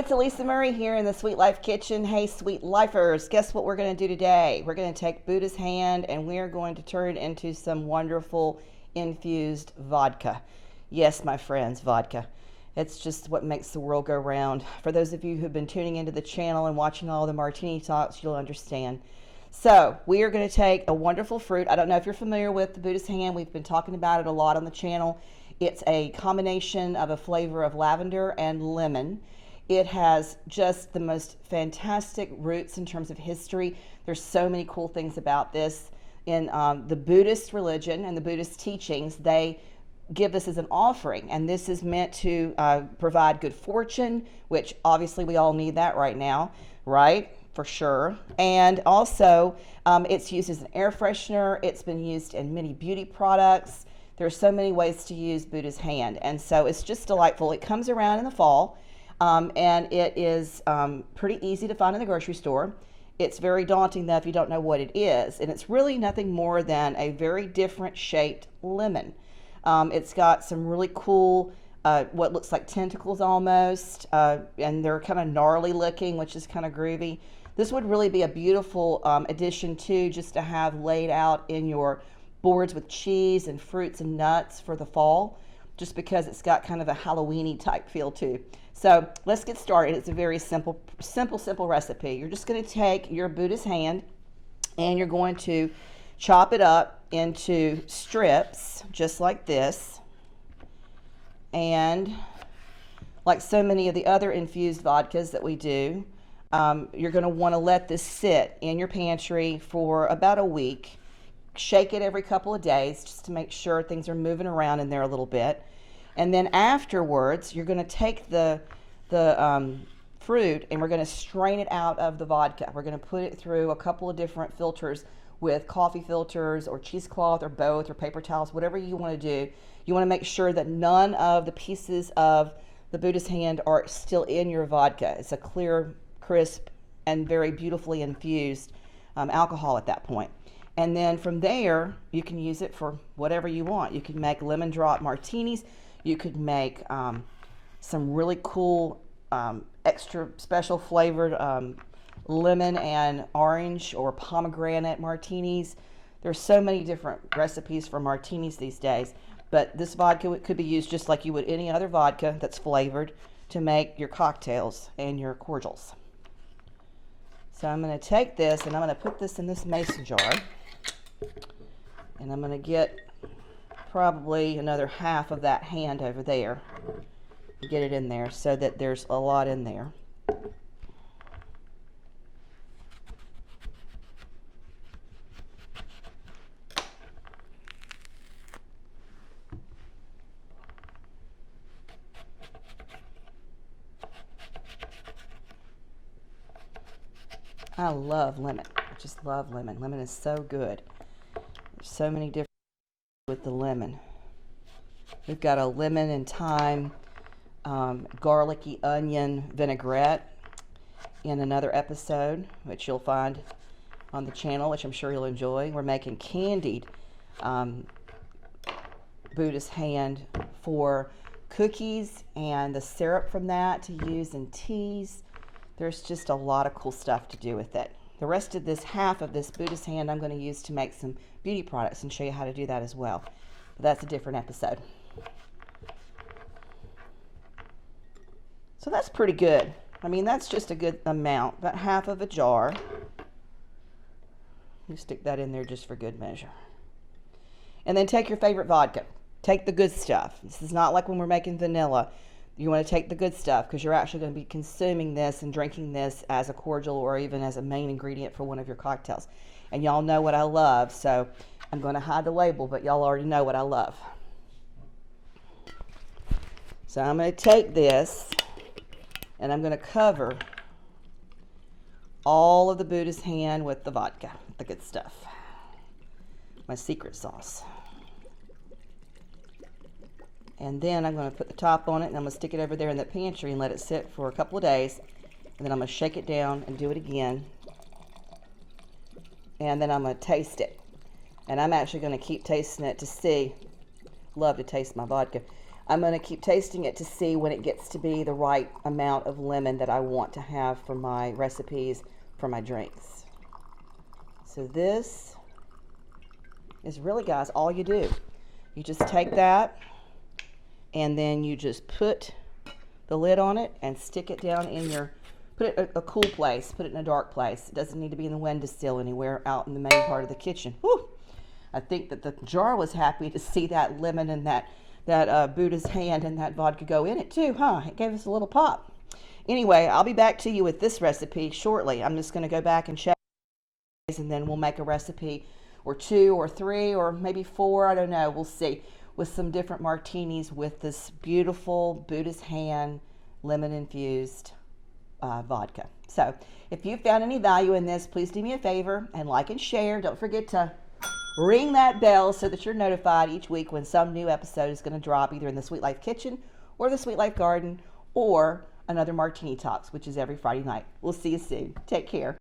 it's Alisa Murray here in the Sweet Life Kitchen. Hey, Sweet Lifers, guess what we're going to do today? We're going to take Buddha's hand and we're going to turn it into some wonderful infused vodka. Yes, my friends, vodka. It's just what makes the world go round. For those of you who've been tuning into the channel and watching all the martini talks, you'll understand. So we are going to take a wonderful fruit. I don't know if you're familiar with the Buddhist hand. We've been talking about it a lot on the channel. It's a combination of a flavor of lavender and lemon. It has just the most fantastic roots in terms of history. There's so many cool things about this. In the Buddhist religion and the Buddhist teachings, they give this as an offering, and this is meant to provide good fortune, which obviously we all need that right now, right? For sure. And also, it's used as an air freshener. It's been used in many beauty products. There's so many ways to use Buddha's hand, and so it's just delightful. It comes around in the fall. And it is pretty easy to find in the grocery store. It's very daunting though if you don't know what it is. And it's really nothing more than a very different shaped lemon. It's got some really cool, what looks like tentacles almost, and they're kind of gnarly looking, which is kind of groovy. This would really be a beautiful addition too, just to have laid out in your boards with cheese and fruits and nuts for the fall, just because it's got kind of a Halloween-y type feel too. So let's get started. It's a very simple recipe. You're just going to take your Buddha's hand and you're going to chop it up into strips just like this. And like so many of the other infused vodkas that we do, you're going to want to let this sit in your pantry for about a week. Shake it every couple of days just to make sure things are moving around in there a little bit. And then afterwards, you're going to take the fruit and we're going to strain it out of the vodka. We're going to put it through a couple of different filters with coffee filters or cheesecloth or both or paper towels, whatever you want to do. You want to make sure that none of the pieces of the Buddha's hand are still in your vodka. It's a clear, crisp, and very beautifully infused alcohol at that point. And then from there, you can use it for whatever you want. You can make lemon drop martinis. You could make some really cool extra special flavored lemon and orange or pomegranate martinis. There's so many different recipes for martinis these days, but this vodka could be used just like you would any other vodka that's flavored to make your cocktails and your cordials. So I'm going to take this and I'm going to put this in this mason jar, and I'm going to get probably another half of that hand over there. Get it in there so that there's a lot in there. I love lemon. I just love lemon. Lemon is so good. There's so many different with the lemon. We've got a lemon and thyme, garlicky onion vinaigrette in another episode, which you'll find on the channel, which I'm sure you'll enjoy. We're making candied Buddhist hand for cookies and the syrup from that to use in teas. There's just a lot of cool stuff to do with it. The rest of this half of this Buddhist hand I'm going to use to make some beauty products and show you how to do that as well. But that's a different episode. So that's pretty good. I mean, that's just a good amount, about half of a jar. You stick that in there just for good measure. And then take your favorite vodka. Take the good stuff. This is not like when we're making vanilla. You want to take the good stuff because you're actually going to be consuming this and drinking this as a cordial or even as a main ingredient for one of your cocktails. And y'all know what I love, so I'm going to hide the label, but y'all already know what I love. So I'm going to take this and I'm going to cover all of the Buddha's hand with the vodka, the good stuff. My secret sauce. And then I'm going to put the top on it and I'm going to stick it over there in the pantry and let it sit for a couple of days. And then I'm going to shake it down and do it again. And then I'm going to taste it. And I'm actually going to keep tasting it to see. Love to taste my vodka. I'm going to keep tasting it to see when it gets to be the right amount of lemon that I want to have for my recipes, for my drinks. So this is really, guys, all you do. You just take that and then you just put the lid on it and stick it down in your, put it in a cool place, put it in a dark place. It doesn't need to be in the windowsill anywhere out in the main part of the kitchen. Whew. I think that the jar was happy to see that lemon and that Buddha's hand and that vodka go in it too, huh? It gave us a little pop. Anyway, I'll be back to you with this recipe shortly. I'm just going to go back and check, and then we'll make a recipe or 2 or 3 or maybe 4, I don't know, we'll see, with some different martinis with this beautiful Buddha's hand lemon infused vodka. So if you found any value in this, please do me a favor and like and share. Don't forget to ring that bell so that you're notified each week when some new episode is going to drop, either in the Sweet Life Kitchen or the Sweet Life Garden or another Martini Talks, which is every Friday night. We'll see you soon. Take care.